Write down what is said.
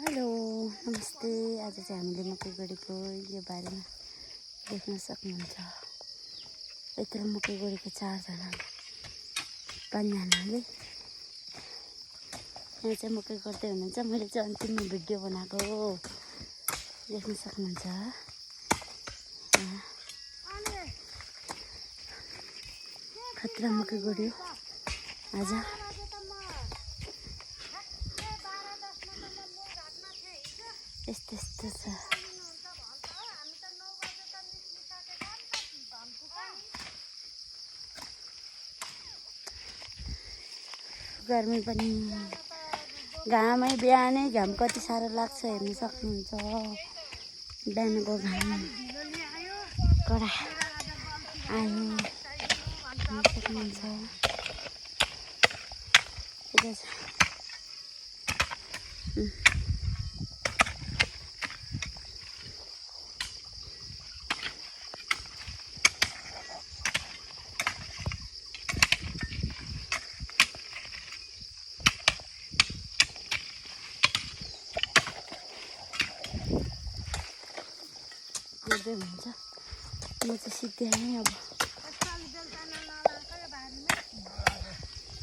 Hello नमस्ते। आज चाहिँ हामीले मकैगढीको यो बारेमा देख्न सक्नुहुन्छ। यत्र मकैगढीको 4जना 5जनाले यहाँ चाहिँ मकै गर्दै हुनुहुन्छ। मैले चाहिँ अन्तिममा भिडियो बनाएको देख्न सक्नुहुन्छ। खतरा मकैगढी आज यस्तो छ। गर्मी पनि घामै बिहानै घाम कति साह्रो लाग्छ हेर्न सक्नुहुन्छ। बिहानको घाम कडा आयो हेर्न सक्नुहुन्छ। हुन्छ म चाहिँ सिधै अब